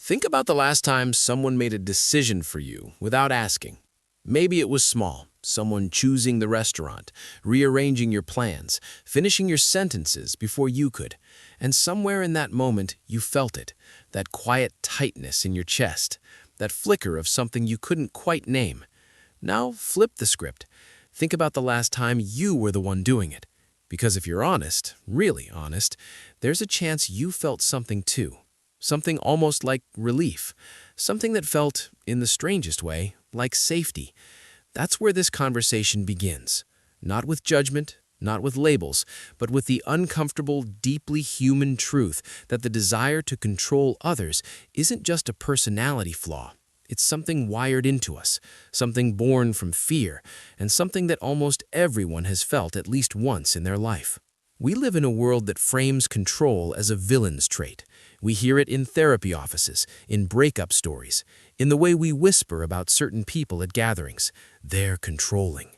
Think about the last time someone made a decision for you without asking. Maybe it was small, someone choosing the restaurant, rearranging your plans, finishing your sentences before you could. And somewhere in that moment, you felt it, that quiet tightness in your chest, that flicker of something you couldn't quite name. Now flip the script. Think about the last time you were the one doing it. Because if you're honest, really honest, there's a chance you felt something too. Something almost like relief. Something that felt, in the strangest way, like safety. That's where this conversation begins. Not with judgment, not with labels, but with the uncomfortable, deeply human truth that the desire to control others isn't just a personality flaw. It's something wired into us, something born from fear, and something that almost everyone has felt at least once in their life. We live in a world that frames control as a villain's trait. We hear it in therapy offices, in breakup stories, in the way we whisper about certain people at gatherings. They're controlling.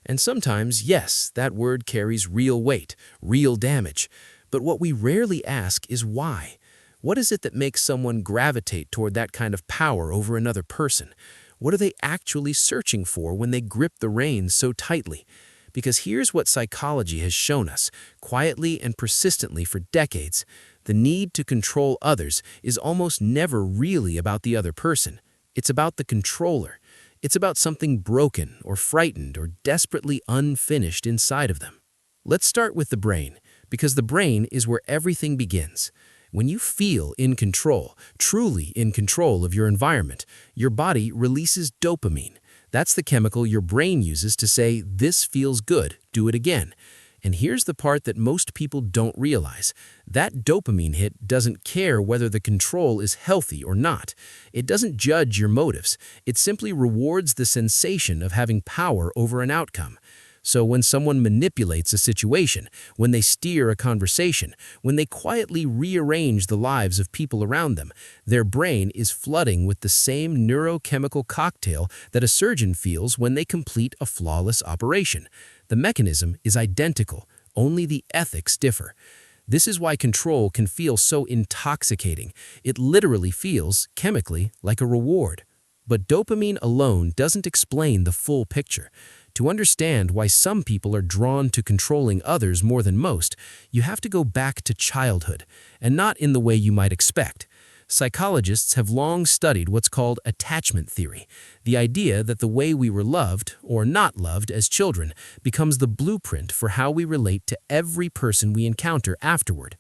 And sometimes, yes, that word carries real weight, real damage. But what we rarely ask is why. What is it that makes someone gravitate toward that kind of power over another person? What are they actually searching for when they grip the reins so tightly? Because here's what psychology has shown us, quietly and persistently for decades. The need to control others is almost never really about the other person. It's about the controller. It's about something broken or frightened or desperately unfinished inside of them. Let's start with the brain, because the brain is where everything begins. When you feel in control, truly in control of your environment, your body releases dopamine. That's the chemical your brain uses to say, "This feels good, do it again." And here's the part that most people don't realize. That dopamine hit doesn't care whether the control is healthy or not. It doesn't judge your motives. It simply rewards the sensation of having power over an outcome. So when someone manipulates a situation, when they steer a conversation, when they quietly rearrange the lives of people around them, their brain is flooding with the same neurochemical cocktail that a surgeon feels when they complete a flawless operation. The mechanism is identical, only the ethics differ. This is why control can feel so intoxicating. It literally feels, chemically, like a reward. But dopamine alone doesn't explain the full picture. To understand why some people are drawn to controlling others more than most, you have to go back to childhood, and not in the way you might expect. Psychologists have long studied what's called attachment theory, the idea that the way we were loved, or not loved as children, becomes the blueprint for how we relate to every person we encounter afterward.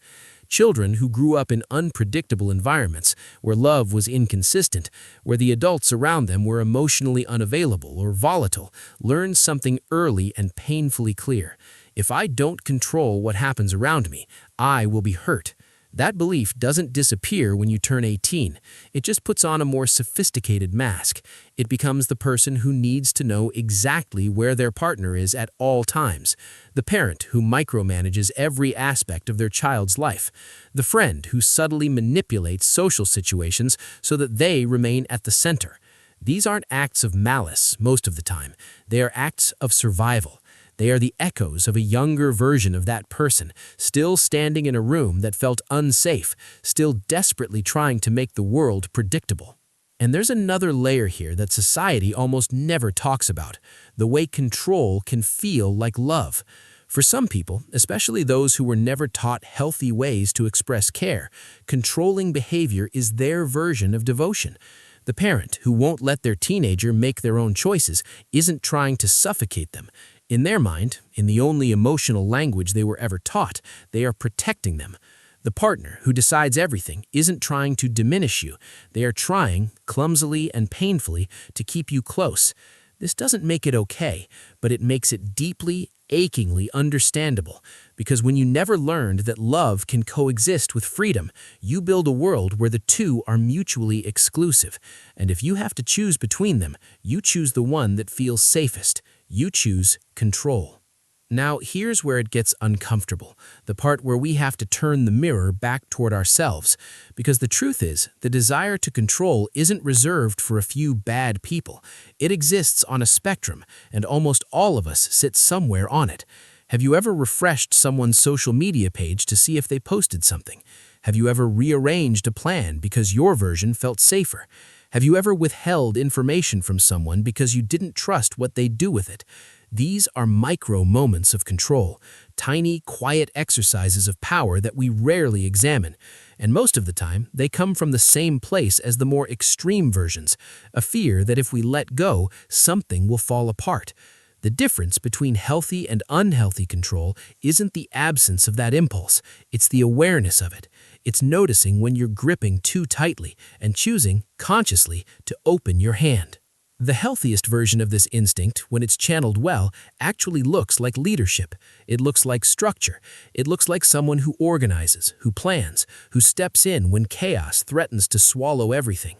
Children who grew up in unpredictable environments, where love was inconsistent, where the adults around them were emotionally unavailable or volatile, learn something early and painfully clear. If I don't control what happens around me, I will be hurt. That belief doesn't disappear when you turn 18. It just puts on a more sophisticated mask. It becomes the person who needs to know exactly where their partner is at all times. The parent who micromanages every aspect of their child's life. The friend who subtly manipulates social situations so that they remain at the center. These aren't acts of malice most of the time. They are acts of survival. They are the echoes of a younger version of that person, still standing in a room that felt unsafe, still desperately trying to make the world predictable. And there's another layer here that society almost never talks about, the way control can feel like love. For some people, especially those who were never taught healthy ways to express care, controlling behavior is their version of devotion. The parent who won't let their teenager make their own choices isn't trying to suffocate them. In their mind, in the only emotional language they were ever taught, they are protecting them. The partner who decides everything isn't trying to diminish you. They are trying, clumsily and painfully, to keep you close. This doesn't make it okay, but it makes it deeply, achingly understandable. Because when you never learned that love can coexist with freedom, you build a world where the two are mutually exclusive. And if you have to choose between them, you choose the one that feels safest. You choose control. Now, here's where it gets uncomfortable, the part where we have to turn the mirror back toward ourselves. Because the truth is, the desire to control isn't reserved for a few bad people. It exists on a spectrum, and almost all of us sit somewhere on it. Have you ever refreshed someone's social media page to see if they posted something? Have you ever rearranged a plan because your version felt safer? Have you ever withheld information from someone because you didn't trust what they'd do with it? These are micro moments of control, tiny, quiet exercises of power that we rarely examine. And most of the time, they come from the same place as the more extreme versions, a fear that if we let go, something will fall apart. The difference between healthy and unhealthy control isn't the absence of that impulse, it's the awareness of it. It's noticing when you're gripping too tightly and choosing, consciously, to open your hand. The healthiest version of this instinct, when it's channeled well, actually looks like leadership. It looks like structure. It looks like someone who organizes, who plans, who steps in when chaos threatens to swallow everything.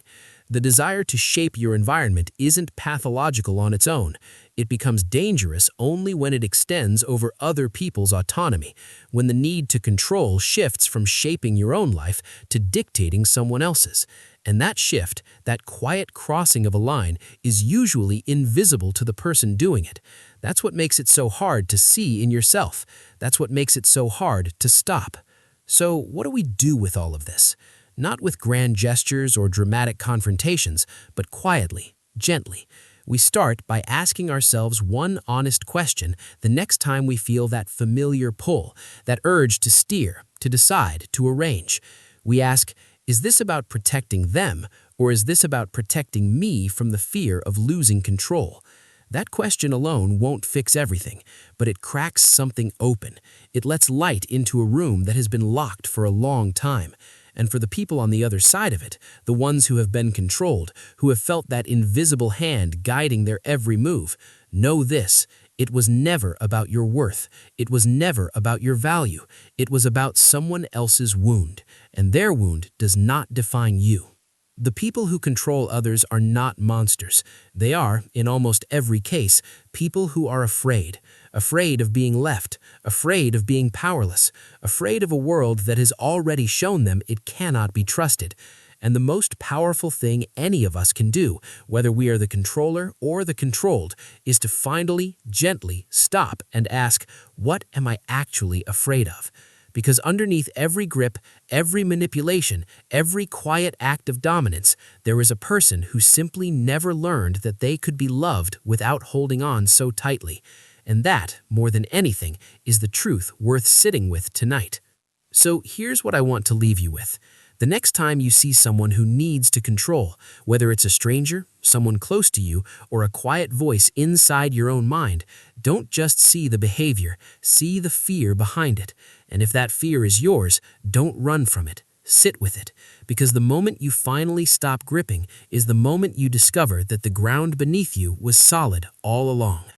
The desire to shape your environment isn't pathological on its own. It becomes dangerous only when it extends over other people's autonomy, when the need to control shifts from shaping your own life to dictating someone else's. And that shift, that quiet crossing of a line, is usually invisible to the person doing it. That's what makes it so hard to see in yourself. That's what makes it so hard to stop. So what do we do with all of this? Not with grand gestures or dramatic confrontations, but quietly, gently. We start by asking ourselves one honest question the next time we feel that familiar pull, that urge to steer, to decide, to arrange. We ask, is this about protecting them, or is this about protecting me from the fear of losing control? That question alone won't fix everything, but it cracks something open. It lets light into a room that has been locked for a long time. And for the people on the other side of it, the ones who have been controlled, who have felt that invisible hand guiding their every move, know this: it was never about your worth. It was never about your value. It was about someone else's wound, and their wound does not define you. The people who control others are not monsters. They are, in almost every case, people who are afraid of being left, afraid of being powerless, afraid of a world that has already shown them it cannot be trusted. And the most powerful thing any of us can do, whether we are the controller or the controlled, is to finally, gently stop and ask, what am I actually afraid of? Because underneath every grip, every manipulation, every quiet act of dominance, there is a person who simply never learned that they could be loved without holding on so tightly. And that, more than anything, is the truth worth sitting with tonight. So here's what I want to leave you with. The next time you see someone who needs to control, whether it's a stranger, someone close to you, or a quiet voice inside your own mind, don't just see the behavior, see the fear behind it. And if that fear is yours, don't run from it. Sit with it, because the moment you finally stop gripping is the moment you discover that the ground beneath you was solid all along.